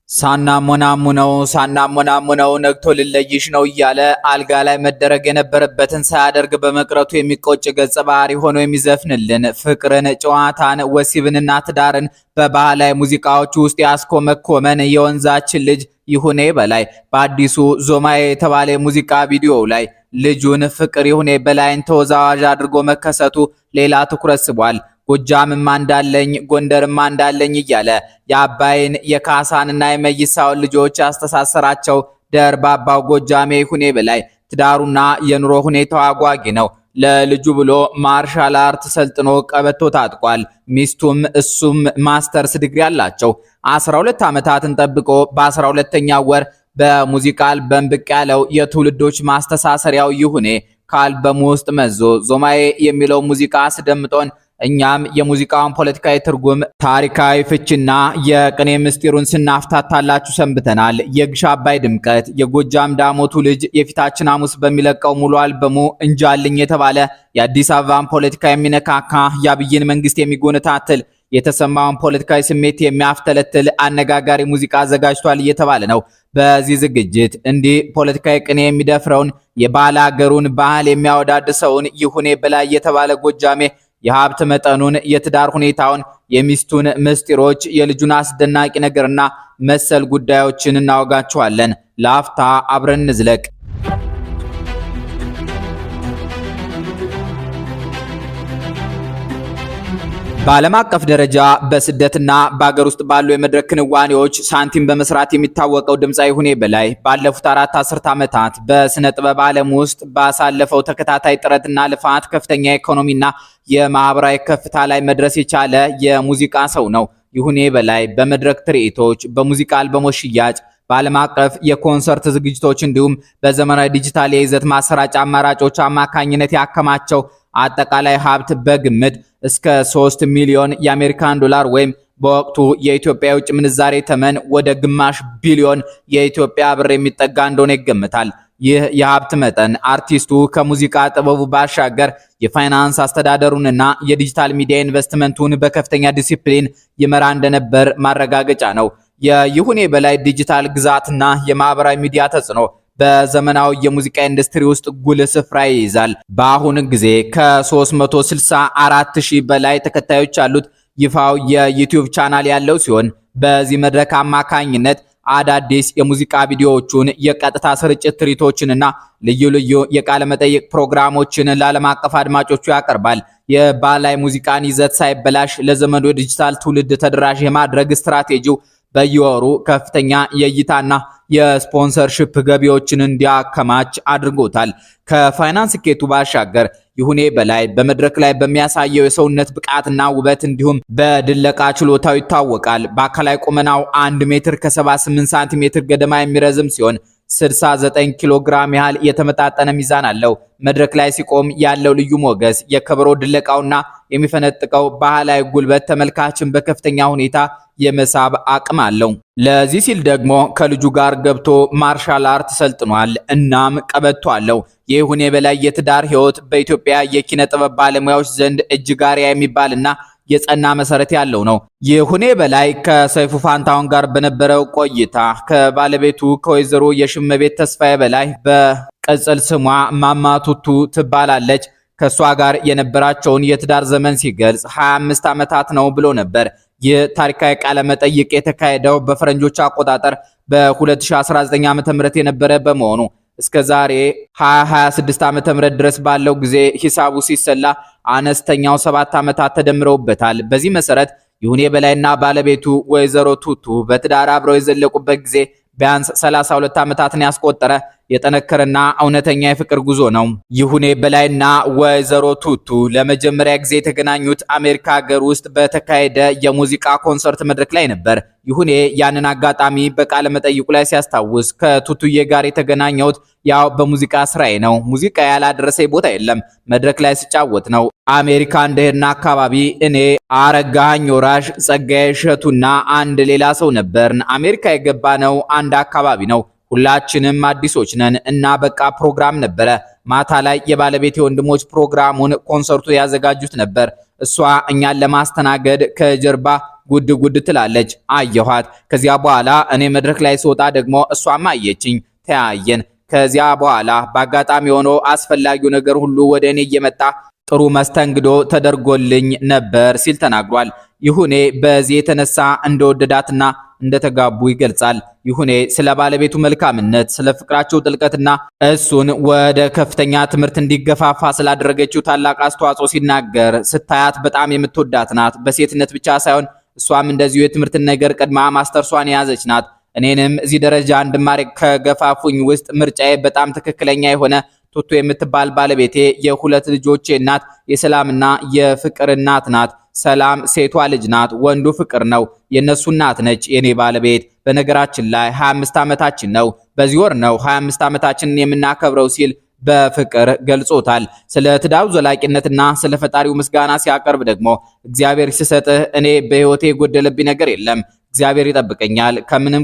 ሳናሞናሙነው ነግቶ ልለይሽ ነው እያለ አልጋ ላይ መደረግ የነበረበትን ሳያደርግ በመቅረቱ የሚቆጭ ገጸ ባህሪ ሆኖ የሚዘፍንልን ፍቅርን፣ ጨዋታን፣ ወሲብንና ትዳርን በባህላዊ ሙዚቃዎች ውስጥ ያስኮመኮመን የወንዛችን ልጅ ይሁኔ በላይ በአዲሱ ዞማዬ የተባለ ሙዚቃ ቪዲዮ ላይ ልጁን ፍቅር ይሁኔ በላይን ተወዛዋዥ አድርጎ መከሰቱ ሌላ ትኩረት ስቧል። ጎጃምማ እንዳለኝ ጎንደርማ እንዳለኝ እያለ የአባይን የካሳንና የመይሳውን ልጆች ያስተሳሰራቸው ደርባባው ጎጃሜ ይሁኔ በላይ ትዳሩና የኑሮ ሁኔታው አጓጊ ነው። ለልጁ ብሎ ማርሻል አርት ሰልጥኖ ቀበቶ ታጥቋል። ሚስቱም እሱም ማስተርስ ዲግሪ አላቸው። 12 ዓመታትን ጠብቆ በ12ኛው ወር በሙዚቃ አልበም ብቅ ያለው የትውልዶች ማስተሳሰሪያው ይሁኔ ከአልበሙ ውስጥ መዞ ዞማዬ የሚለው ሙዚቃ አስደምጦን እኛም የሙዚቃውን ፖለቲካዊ ትርጉም፣ ታሪካዊ ፍቺና የቅኔ ምስጢሩን ስናፍታታላችሁ ሰንብተናል። የግሽ አባይ ድምቀት የጎጃም ዳሞቱ ልጅ የፊታችን ሐሙስ በሚለቀው ሙሉ አልበሙ እንጃልኝ የተባለ የአዲስ አበባን ፖለቲካ የሚነካካ የአብይን መንግስት የሚጎነታትል የተሰማውን ፖለቲካዊ ስሜት የሚያፍተለትል አነጋጋሪ ሙዚቃ አዘጋጅቷል እየተባለ ነው። በዚህ ዝግጅት እንዲህ ፖለቲካዊ ቅኔ የሚደፍረውን የባለ ሀገሩን ባህል የሚያወዳድሰውን ይሁኔ በላይ የተባለ ጎጃሜ የሀብት መጠኑን፣ የትዳር ሁኔታውን፣ የሚስቱን ምስጢሮች፣ የልጁን አስደናቂ ነገርና መሰል ጉዳዮችን እናወጋችኋለን። ለአፍታ አብረን እንዝለቅ። በዓለም አቀፍ ደረጃ በስደትና በአገር ውስጥ ባሉ የመድረክ ክንዋኔዎች ሳንቲም በመስራት የሚታወቀው ድምፃዊ ይሁኔ በላይ ባለፉት 4 አስርት ዓመታት በስነ ጥበብ ዓለም ውስጥ ባሳለፈው ተከታታይ ጥረትና ልፋት ከፍተኛ የኢኮኖሚና የማህበራዊ ከፍታ ላይ መድረስ የቻለ የሙዚቃ ሰው ነው። ይሁኔ በላይ በመድረክ ትርኢቶች፣ በሙዚቃ አልበሞች ሽያጭ፣ በዓለም አቀፍ የኮንሰርት ዝግጅቶች እንዲሁም በዘመናዊ ዲጂታል የይዘት ማሰራጫ አማራጮች አማካኝነት ያከማቸው አጠቃላይ ሀብት በግምት እስከ 3 ሚሊዮን የአሜሪካን ዶላር ወይም በወቅቱ የኢትዮጵያ የውጭ ምንዛሬ ተመን ወደ ግማሽ ቢሊዮን የኢትዮጵያ ብር የሚጠጋ እንደሆነ ይገምታል። ይህ የሀብት መጠን አርቲስቱ ከሙዚቃ ጥበቡ ባሻገር የፋይናንስ አስተዳደሩንና የዲጂታል ሚዲያ ኢንቨስትመንቱን በከፍተኛ ዲሲፕሊን ይመራ እንደነበር ማረጋገጫ ነው። የይሁኔ በላይ ዲጂታል ግዛትና የማህበራዊ ሚዲያ ተጽዕኖ በዘመናዊ የሙዚቃ ኢንዱስትሪ ውስጥ ጉልህ ስፍራ ይይዛል። በአሁኑ ጊዜ ከ364,000 በላይ ተከታዮች ያሉት ይፋው የዩቲዩብ ቻናል ያለው ሲሆን በዚህ መድረክ አማካኝነት አዳዲስ የሙዚቃ ቪዲዮዎችን፣ የቀጥታ ስርጭት ትርኢቶችንና ልዩ ልዩ የቃለ መጠይቅ ፕሮግራሞችን ለዓለም አቀፍ አድማጮቹ ያቀርባል። የባህላዊ ሙዚቃን ይዘት ሳይበላሽ ለዘመኑ ዲጂታል ትውልድ ተደራሽ የማድረግ ስትራቴጂው በየወሩ ከፍተኛ የእይታና የስፖንሰርሺፕ ገቢዎችን እንዲያከማች አድርጎታል። ከፋይናንስ ስኬቱ ባሻገር ይሁኔ በላይ በመድረክ ላይ በሚያሳየው የሰውነት ብቃትና ውበት እንዲሁም በድለቃ ችሎታው ይታወቃል። በአካላዊ ቁመናው 1 ሜትር ከ78 ሳንቲሜትር ገደማ የሚረዝም ሲሆን 69 ኪሎ ግራም ያህል የተመጣጠነ ሚዛን አለው። መድረክ ላይ ሲቆም ያለው ልዩ ሞገስ፣ የከበሮ ድለቃውና የሚፈነጥቀው ባህላዊ ጉልበት ተመልካችን በከፍተኛ ሁኔታ የመሳብ አቅም አለው። ለዚህ ሲል ደግሞ ከልጁ ጋር ገብቶ ማርሻል አርት ሰልጥኗል። እናም ቀበቶ አለው። የይሁኔ በላይ የትዳር ህይወት በኢትዮጵያ የኪነ ጥበብ ባለሙያዎች ዘንድ እጅግ አርአያ የሚባልና የጸና መሰረት ያለው ነው። ይሁኔ በላይ ከሰይፉ ፋንታውን ጋር በነበረው ቆይታ ከባለቤቱ ከወይዘሮ የሽመቤት ተስፋዬ በላይ በቅጽል ስሟ ማማቱቱ ትባላለች ከሷ ጋር የነበራቸውን የትዳር ዘመን ሲገልጽ 25 ዓመታት ነው ብሎ ነበር። ይህ ታሪካዊ ቃለ መጠይቅ የተካሄደው በፈረንጆች አቆጣጠር በ2019 ዓ.ም የነበረ በመሆኑ እስከ ዛሬ 2026 ዓ.ም ድረስ ባለው ጊዜ ሂሳቡ ሲሰላ አነስተኛው 7 ዓመታት ተደምረውበታል። በዚህ መሰረት ይሁኔ በላይና ባለቤቱ ወይዘሮ ቱቱ በትዳር አብረው የዘለቁበት ጊዜ ቢያንስ 32 ዓመታትን ያስቆጠረ የጠነከረና እውነተኛ የፍቅር ጉዞ ነው። ይሁኔ በላይና ወይዘሮ ቱቱ ለመጀመሪያ ጊዜ የተገናኙት አሜሪካ ሀገር ውስጥ በተካሄደ የሙዚቃ ኮንሰርት መድረክ ላይ ነበር። ይሁኔ ያንን አጋጣሚ በቃለ መጠይቁ ላይ ሲያስታውስ ከቱቱዬ ጋር የተገናኘሁት ያው በሙዚቃ ስራዬ ነው። ሙዚቃ ያላደረሰኝ ቦታ የለም። መድረክ ላይ ሲጫወት ነው። አሜሪካ እንደሄድና አካባቢ እኔ አረጋኸኝ ወራሽ፣ ጸጋዬ እሸቱና አንድ ሌላ ሰው ነበርን። አሜሪካ የገባነው አንድ አካባቢ ነው። ሁላችንም አዲሶች ነን እና በቃ ፕሮግራም ነበረ። ማታ ላይ የባለቤቴ ወንድሞች ፕሮግራሙን ኮንሰርቱ ያዘጋጁት ነበር። እሷ እኛን ለማስተናገድ ከጀርባ ጉድ ጉድ ትላለች። አየኋት። ከዚያ በኋላ እኔ መድረክ ላይ ስወጣ ደግሞ እሷም አየችኝ። ተያየን። ከዚያ በኋላ በአጋጣሚ ሆኖ አስፈላጊው ነገር ሁሉ ወደ እኔ እየመጣ ጥሩ መስተንግዶ ተደርጎልኝ ነበር ሲል ተናግሯል። ይሁኔ በዚህ የተነሳ እንደወደዳትና እንደተጋቡ ይገልጻል። ይሁኔ ስለ ባለቤቱ መልካምነት፣ ስለ ፍቅራቸው ጥልቀትና እሱን ወደ ከፍተኛ ትምህርት እንዲገፋፋ ስላደረገችው ታላቅ አስተዋጽኦ ሲናገር ስታያት በጣም የምትወዳት ናት። በሴትነት ብቻ ሳይሆን እሷም እንደዚሁ የትምህርትን ነገር ቀድማ ማስተርሷን የያዘች ናት። እኔንም እዚህ ደረጃ እንድማር ከገፋፉኝ ውስጥ ምርጫዬ በጣም ትክክለኛ የሆነ ቱቱ የምትባል ባለቤቴ የሁለት ልጆቼ እናት የሰላምና የፍቅር እናት ናት። ሰላም ሴቷ ልጅ ናት፣ ወንዱ ፍቅር ነው። የነሱ እናት ነች የኔ ባለቤት። በነገራችን ላይ 25 ዓመታችን ነው። በዚህ ወር ነው 25 ዓመታችንን የምናከብረው ሲል በፍቅር ገልጾታል። ስለ ትዳሩ ዘላቂነትና ስለ ፈጣሪው ምስጋና ሲያቀርብ ደግሞ እግዚአብሔር ሲሰጥህ እኔ በህይወቴ የጎደለብኝ ነገር የለም። እግዚአብሔር ይጠብቀኛል።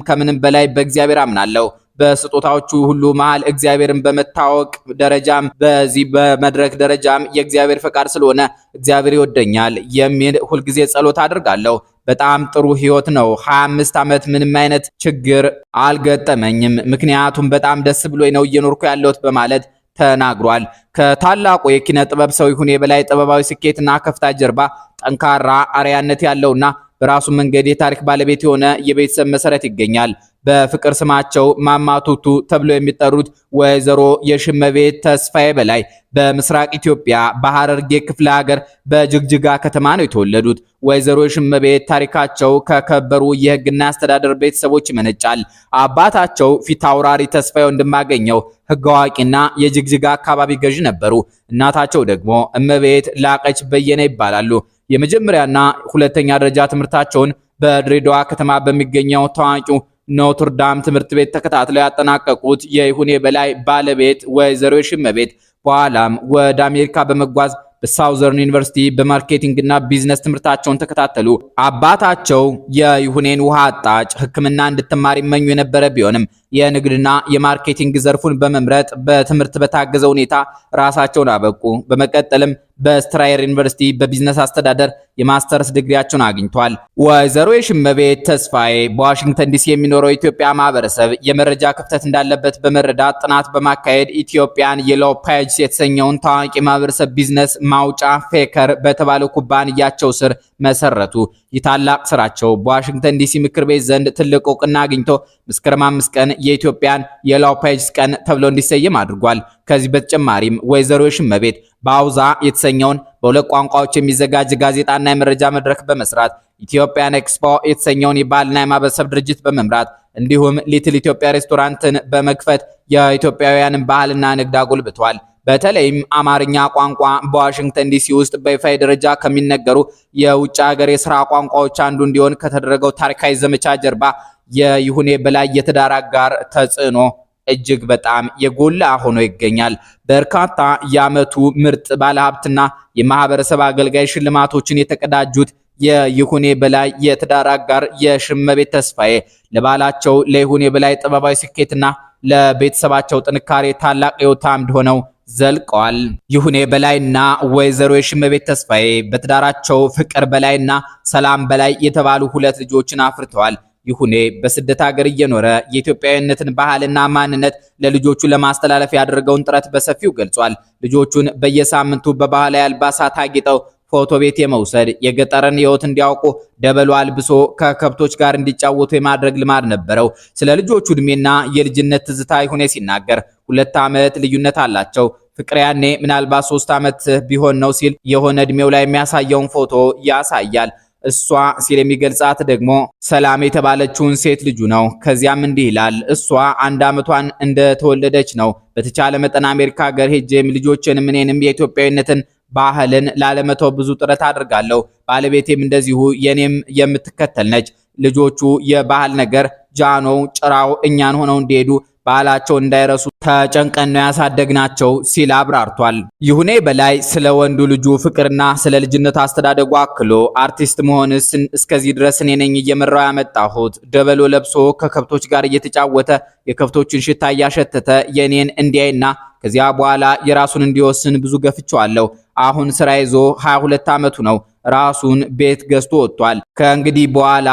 ከምንም በላይ በእግዚአብሔር አምናለሁ። በስጦታዎቹ ሁሉ መሃል እግዚአብሔርን በመታወቅ ደረጃም በዚህ በመድረክ ደረጃም የእግዚአብሔር ፈቃድ ስለሆነ እግዚአብሔር ይወደኛል የሚል ሁልጊዜ ጸሎት አድርጋለሁ። በጣም ጥሩ ህይወት ነው። 25 ዓመት ምንም አይነት ችግር አልገጠመኝም። ምክንያቱም በጣም ደስ ብሎኝ ነው እየኖርኩ ያለሁት በማለት ተናግሯል። ከታላቁ የኪነ ጥበብ ሰው ይሁኔ በላይ ጥበባዊ ስኬትና ከፍታ ጀርባ ጠንካራ አርያነት ያለውና በራሱ መንገድ የታሪክ ባለቤት የሆነ የቤተሰብ መሰረት ይገኛል። በፍቅር ስማቸው ማማቱቱ ተብሎ የሚጠሩት ወይዘሮ የሽመቤት ተስፋዬ በላይ በምስራቅ ኢትዮጵያ በሐረርጌ ክፍለ ሀገር በጅግጅጋ ከተማ ነው የተወለዱት። ወይዘሮ የሽመቤት ታሪካቸው ከከበሩ የህግና አስተዳደር ቤተሰቦች ይመነጫል። አባታቸው ፊታውራሪ ተስፋዬ ወንድማገኘው ህግ አዋቂና የጅግጅጋ አካባቢ ገዥ ነበሩ። እናታቸው ደግሞ እመቤት ላቀች በየነ ይባላሉ። የመጀመሪያና ሁለተኛ ደረጃ ትምህርታቸውን በድሬዳዋ ከተማ በሚገኘው ታዋቂው ኖትርዳም ትምህርት ቤት ተከታትለው ያጠናቀቁት የይሁኔ በላይ ባለቤት ወይዘሮ የሽመቤት በኋላም ወደ አሜሪካ በመጓዝ በሳውዘርን ዩኒቨርሲቲ በማርኬቲንግና ቢዝነስ ትምህርታቸውን ተከታተሉ። አባታቸው የይሁኔን ውሃ አጣጭ ሕክምና እንድትማር ይመኙ የነበረ ቢሆንም የንግድና የማርኬቲንግ ዘርፉን በመምረጥ በትምህርት በታገዘ ሁኔታ ራሳቸውን አበቁ። በመቀጠልም በስትራየር ዩኒቨርሲቲ በቢዝነስ አስተዳደር የማስተርስ ዲግሪያቸውን አግኝቷል። ወይዘሮ የሽመቤት ተስፋዬ በዋሽንግተን ዲሲ የሚኖረው ኢትዮጵያ ማህበረሰብ የመረጃ ክፍተት እንዳለበት በመረዳት ጥናት በማካሄድ ኢትዮጵያን የሎው ፔጅስ የተሰኘውን ታዋቂ ማህበረሰብ ቢዝነስ ማውጫ ፌከር በተባለው ኩባንያቸው ስር መሰረቱ። የታላቅ ስራቸው በዋሽንግተን ዲሲ ምክር ቤት ዘንድ ትልቅ እውቅና አግኝቶ መስከረም 5 ቀን የኢትዮጵያን የሎው ፔጅስ ቀን ተብሎ እንዲሰየም አድርጓል። ከዚህ በተጨማሪም ወይዘሮ የሽመቤት ባውዛ የተሰኘውን በሁለት ቋንቋዎች የሚዘጋጅ ጋዜጣና የመረጃ መድረክ በመስራት ኢትዮጵያን ኤክስፖ የተሰኘውን የባህልና የማህበረሰብ ድርጅት በመምራት እንዲሁም ሊትል ኢትዮጵያ ሬስቶራንትን በመክፈት የኢትዮጵያውያንን ባህልና ንግድ አጎልብቷል። በተለይም አማርኛ ቋንቋ በዋሽንግተን ዲሲ ውስጥ በይፋ ደረጃ ከሚነገሩ የውጭ ሀገር የሥራ ቋንቋዎች አንዱ እንዲሆን ከተደረገው ታሪካዊ ዘመቻ ጀርባ የይሁኔ በላይ የትዳር አጋር ተጽዕኖ እጅግ በጣም የጎላ ሆኖ ይገኛል። በርካታ የዓመቱ ምርጥ ባለሀብትና የማህበረሰብ አገልጋይ ሽልማቶችን የተቀዳጁት የይሁኔ በላይ የትዳር አጋር የሽመቤት ተስፋዬ ለባላቸው ለይሁኔ በላይ ጥበባዊ ስኬትና ለቤተሰባቸው ጥንካሬ ታላቅ ሕይወት አምድ ሆነው ዘልቀዋል። ይሁኔ በላይና ወይዘሮ የሽመቤት ተስፋዬ በትዳራቸው ፍቅር በላይና ሰላም በላይ የተባሉ ሁለት ልጆችን አፍርተዋል። ይሁኔ በስደት ሀገር እየኖረ የኢትዮጵያዊነትን ባህልና ማንነት ለልጆቹ ለማስተላለፍ ያደረገውን ጥረት በሰፊው ገልጿል። ልጆቹን በየሳምንቱ በባህላዊ አልባሳት አጊጠው ፎቶ ቤት የመውሰድ የገጠርን ሕይወት እንዲያውቁ ደበሎ አልብሶ ከከብቶች ጋር እንዲጫወቱ የማድረግ ልማድ ነበረው። ስለ ልጆቹ እድሜና የልጅነት ትዝታ ይሁኔ ሲናገር 2 ዓመት ልዩነት አላቸው። ፍቅር ያኔ ምናልባት 3 ዓመት ቢሆን ነው ሲል የሆነ እድሜው ላይ የሚያሳየውን ፎቶ ያሳያል። እሷ ሲል የሚገልጻት ደግሞ ሰላም የተባለችውን ሴት ልጁ ነው። ከዚያም እንዲህ ይላል። እሷ 1 ዓመቷን እንደተወለደች ነው። በተቻለ መጠን አሜሪካ ሀገር ሄጄም ልጆችንም እኔንም የኢትዮጵያዊነትን ባህልን ላለመተው ብዙ ጥረት አድርጋለሁ። ባለቤቴም እንደዚሁ የኔም የምትከተል ነች። ልጆቹ የባህል ነገር ጃኖው ጭራው እኛን ሆነው እንዲሄዱ ባህላቸው እንዳይረሱ ተጨንቀን ነው ያሳደግናቸው ሲል አብራርቷል። ይሁኔ በላይ ስለ ወንዱ ልጁ ፍቅርና ስለ ልጅነት አስተዳደጉ አክሎ አርቲስት መሆንስ እስከዚህ ድረስ እኔ ነኝ እየመራው ያመጣሁት። ደበሎ ለብሶ ከከብቶች ጋር እየተጫወተ የከብቶችን ሽታ እያሸተተ የኔን እንዲያይና ከዚያ በኋላ የራሱን እንዲወስን ብዙ ገፍቼዋለሁ። አሁን ስራ ይዞ 22 ዓመቱ ነው። ራሱን ቤት ገዝቶ ወጥቷል። ከእንግዲህ በኋላ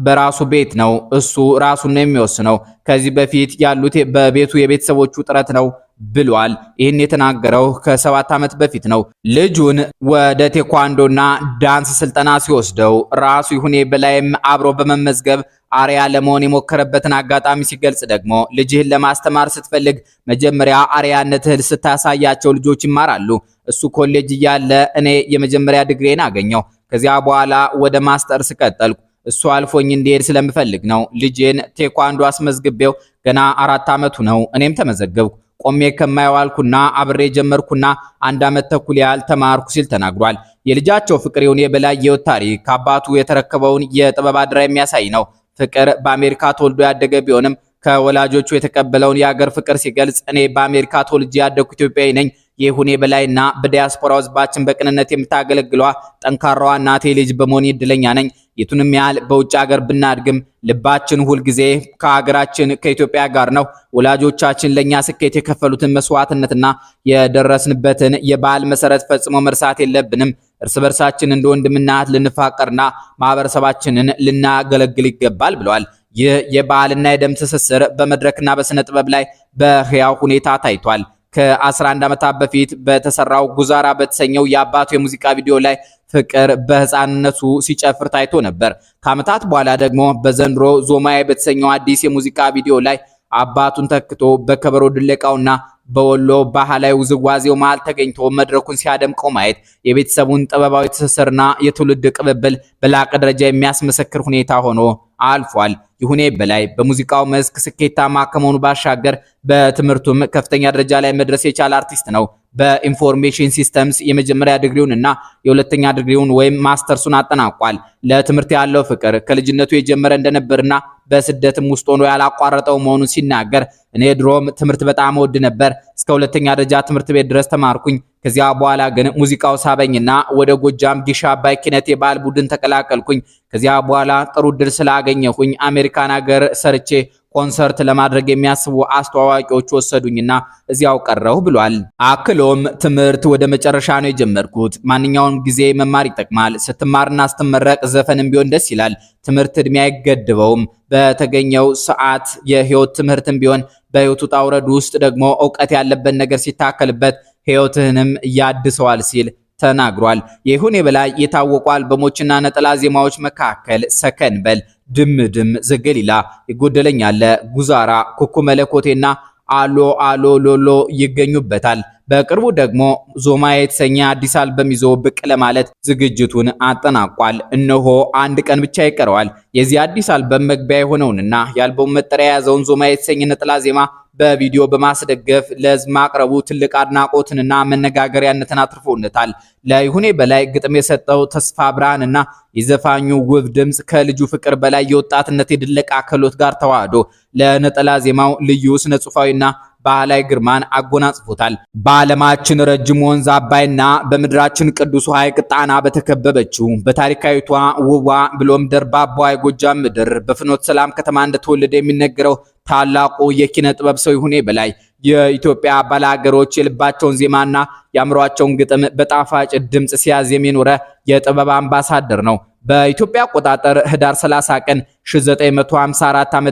በራሱ ቤት ነው እሱ ራሱን ነው የሚወስነው። ከዚህ በፊት ያሉት በቤቱ የቤተሰቦቹ ጥረት ነው ብሏል። ይህን የተናገረው ከ7 ዓመት በፊት ነው። ልጁን ወደ ቴኳንዶና ዳንስ ስልጠና ሲወስደው ራሱ ይሁኔ በላይም አብሮ በመመዝገብ አሪያ ለመሆን የሞከረበትን አጋጣሚ ሲገልጽ ደግሞ ልጅህን ለማስተማር ስትፈልግ መጀመሪያ አሪያነትህን ስታሳያቸው ልጆች ይማራሉ። እሱ ኮሌጅ እያለ እኔ የመጀመሪያ ዲግሪን አገኘው። ከዚያ በኋላ ወደ ማስተርስ ቀጠልኩ። እሱ አልፎኝ እንዲሄድ ስለምፈልግ ነው ልጄን ቴኳንዶ አስመዝግቤው ገና 4 ዓመቱ ነው። እኔም ተመዘገብኩ። ቆሜ ከማይዋልኩና አብሬ ጀመርኩና 1 ዓመት ተኩል ያህል ተማርኩ ሲል ተናግሯል። የልጃቸው ፍቅር ይሁኔ በላይ የህይወት ታሪክ ከአባቱ የተረከበውን የጥበብ አድራ የሚያሳይ ነው። ፍቅር በአሜሪካ ተወልዶ ያደገ ቢሆንም ከወላጆቹ የተቀበለውን የሀገር ፍቅር ሲገልጽ እኔ በአሜሪካ ተወልጄ ያደግኩ ኢትዮጵያዊ ነኝ። የይሁኔ በላይና በዲያስፖራው ህዝባችን በቅንነት የምታገለግለዋ ጠንካራዋ እናቴ ልጅ በመሆን እድለኛ ነኝ። የቱንም ያህል በውጭ ሀገር ብናድግም ልባችን ሁልጊዜ ከሀገራችን ከኢትዮጵያ ጋር ነው። ወላጆቻችን ለኛ ስኬት የከፈሉትን መስዋዕትነትና የደረስንበትን የባህል መሰረት ፈጽሞ መርሳት የለብንም። እርስ በርሳችን እንደ ወንድምና እህት ልንፋቀርና ማህበረሰባችንን ልናገለግል ይገባል ብለዋል። ይህ የባህልና የደም ትስስር በመድረክና በስነ ጥበብ ላይ በህያው ሁኔታ ታይቷል። ከ11 ዓመታት በፊት በተሰራው ጉዛራ በተሰኘው የአባቱ የሙዚቃ ቪዲዮ ላይ ፍቅር በህፃንነቱ ሲጨፍር ታይቶ ነበር። ከዓመታት በኋላ ደግሞ በዘንድሮ ዞማዬ በተሰኘው አዲስ የሙዚቃ ቪዲዮ ላይ አባቱን ተክቶ በከበሮ ድለቃውና በወሎ ባህላዊ ውዝዋዜው መሃል ተገኝቶ መድረኩን ሲያደምቀው ማየት የቤተሰቡን ጥበባዊ ትስስርና የትውልድ ቅብብል በላቀ ደረጃ የሚያስመሰክር ሁኔታ ሆኖ አልፏል። ይሁኔ በላይ በሙዚቃው መስክ ስኬታማ ከመሆኑ ባሻገር በትምህርቱም ከፍተኛ ደረጃ ላይ መድረስ የቻለ አርቲስት ነው። በኢንፎርሜሽን ሲስተምስ የመጀመሪያ ዲግሪውን እና የሁለተኛ ዲግሪውን ወይም ማስተርሱን አጠናቋል። ለትምህርት ያለው ፍቅር ከልጅነቱ የጀመረ እንደነበርና በስደትም ውስጥ ሆኖ ያላቋረጠው መሆኑን ሲናገር እኔ ድሮም ትምህርት በጣም ወድ ነበር። እስከ ሁለተኛ ደረጃ ትምህርት ቤት ድረስ ተማርኩኝ። ከዚያ በኋላ ግን ሙዚቃው ሳበኝና ወደ ጎጃም ጊሻ አባይ ኪነት የባህል ቡድን ተቀላቀልኩኝ። ከዚያ በኋላ ጥሩ ድል ስላገኘሁኝ አሜሪካን ሀገር ሰርቼ ኮንሰርት ለማድረግ የሚያስቡ አስተዋዋቂዎች ወሰዱኝና እዚያው ቀረሁ ብሏል። አክሎም ትምህርት ወደ መጨረሻ ነው የጀመርኩት። ማንኛውም ጊዜ መማር ይጠቅማል። ስትማርና ስትመረቅ ዘፈንም ቢሆን ደስ ይላል። ትምህርት እድሜ አይገድበውም። በተገኘው ሰዓት የህይወት ትምህርትም ቢሆን በህይወቱ ውጣ ውረድ ውስጥ ደግሞ ዕውቀት ያለበት ነገር ሲታከልበት ህይወትህንም ያድሰዋል ሲል ተናግሯል። ይሁኔ በላይ የታወቁ አልበሞችና ነጠላ ዜማዎች መካከል ሰከን በል፣ ድምድም፣ ዘገሊላ፣ ይጎደለኛል፣ ጉዛራ፣ ኩኩ መለኮቴና አሎ አሎ ሎሎ ይገኙበታል። በቅርቡ ደግሞ ዞማዬ የተሰኘ አዲስ አልበም ይዞ ብቅ ለማለት ዝግጅቱን አጠናቋል። እነሆ 1 ቀን ብቻ ይቀረዋል። የዚህ አዲስ አልበም መግቢያ የሆነውንና የአልበሙ መጠሪያ የያዘውን ዞማዬ የተሰኘ ነጠላ ዜማ በቪዲዮ በማስደገፍ ለህዝብ ማቅረቡ ትልቅ አድናቆትንና መነጋገሪያነትን አትርፎለታል። ለይሁኔ በላይ ግጥም የሰጠው ተስፋ ብርሃንና የዘፋኙ ውብ ድምጽ ከልጁ ፍቅር በላይ የወጣትነት የድለቃ ክህሎት ጋር ተዋህዶ ለነጠላ ዜማው ልዩ ስነ ጽሑፋዊና ባህላዊ ግርማን አጎናጽፎታል። በዓለማችን ረጅም ወንዝ አባይና በምድራችን ቅዱሱ ሐይቅ ጣና በተከበበችው በታሪካዊቷ ውቧ ብሎም ደርባቧ የጎጃም ምድር በፍኖተ ሰላም ከተማ እንደተወለደ የሚነገረው ታላቁ የኪነ ጥበብ ሰው ይሁኔ በላይ የኢትዮጵያ ባላገሮች የልባቸውን ዜማና የአእምሯቸውን ግጥም በጣፋጭ ድምጽ ሲያዜም የኖረ የጥበብ አምባሳደር ነው። በኢትዮጵያ አቆጣጠር ህዳር 30 ቀን 1954 ዓ.ም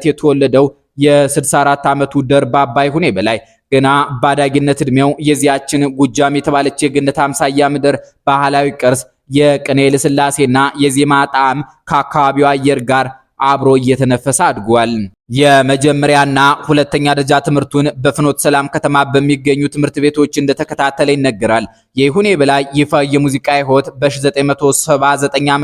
የተወለደው የ64 ዓመቱ ደርባባ ይሁኔ በላይ ገና ባዳጊነት እድሜው የዚያችን ጎጃም የተባለች የገነት አምሳያ ምድር ባህላዊ ቅርስ የቅኔ ልስላሴና የዜማ ጣዕም ከአካባቢው አየር ጋር አብሮ እየተነፈሰ አድጓል። የመጀመሪያና ሁለተኛ ደረጃ ትምህርቱን በፍኖተ ሰላም ከተማ በሚገኙ ትምህርት ቤቶች እንደተከታተለ ይነገራል። የይሁኔ በላይ ይፋ የሙዚቃ ህይወት በ1979 ዓ.ም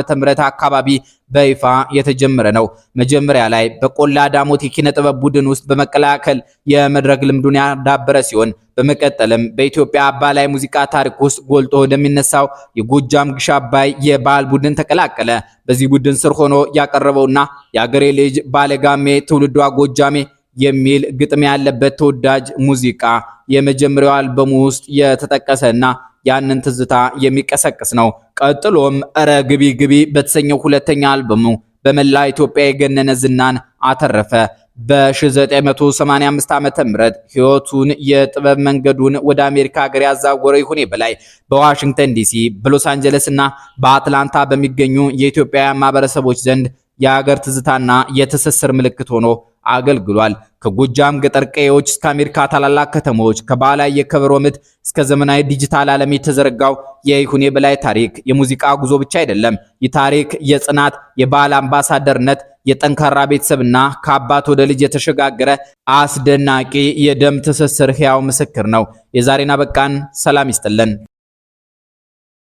አካባቢ በይፋ የተጀመረ ነው። መጀመሪያ ላይ በቆላ ዳሞት የኪነ ጥበብ ቡድን ውስጥ በመቀላቀል የመድረክ ልምዱን ያዳበረ ሲሆን በመቀጠልም በኢትዮጵያ ባህላዊ ሙዚቃ ታሪክ ውስጥ ጎልቶ ወደሚነሳው የጎጃም ግሽ አባይ የባህል ቡድን ተቀላቀለ። በዚህ ቡድን ስር ሆኖ ያቀረበውና የአገሬ ልጅ ባለጋሜ ትውልዷ ጎጃሜ የሚል ግጥም ያለበት ተወዳጅ ሙዚቃ የመጀመሪያው አልበሙ ውስጥ የተጠቀሰና ያንን ትዝታ የሚቀሰቅስ ነው። ቀጥሎም እረ ግቢ ግቢ በተሰኘው ሁለተኛ አልበሙ በመላ ኢትዮጵያ የገነነ ዝናን አተረፈ። በ1985 ዓመተ ምህረት ህይወቱን የጥበብ መንገዱን ወደ አሜሪካ ሀገር ያዛወረው ይሁኔ በላይ በዋሽንግተን ዲሲ፣ በሎስ አንጀለስ እና በአትላንታ በሚገኙ የኢትዮጵያውያን ማህበረሰቦች ዘንድ የሀገር ትዝታና የትስስር ምልክት ሆኖ አገልግሏል። ከጎጃም ገጠር ቀዬዎች እስከ አሜሪካ ታላላቅ ከተሞች፣ ከባህላዊ የከበሮ ምት እስከ ዘመናዊ ዲጂታል ዓለም የተዘረጋው የይሁኔ በላይ ታሪክ የሙዚቃ ጉዞ ብቻ አይደለም። ይህ ታሪክ የጽናት፣ የባህል አምባሳደርነት፣ የጠንካራ ቤተሰብና ከአባት ወደ ልጅ የተሸጋገረ አስደናቂ የደም ትስስር ህያው ምስክር ነው። የዛሬና በቃን። ሰላም ይስጥልን።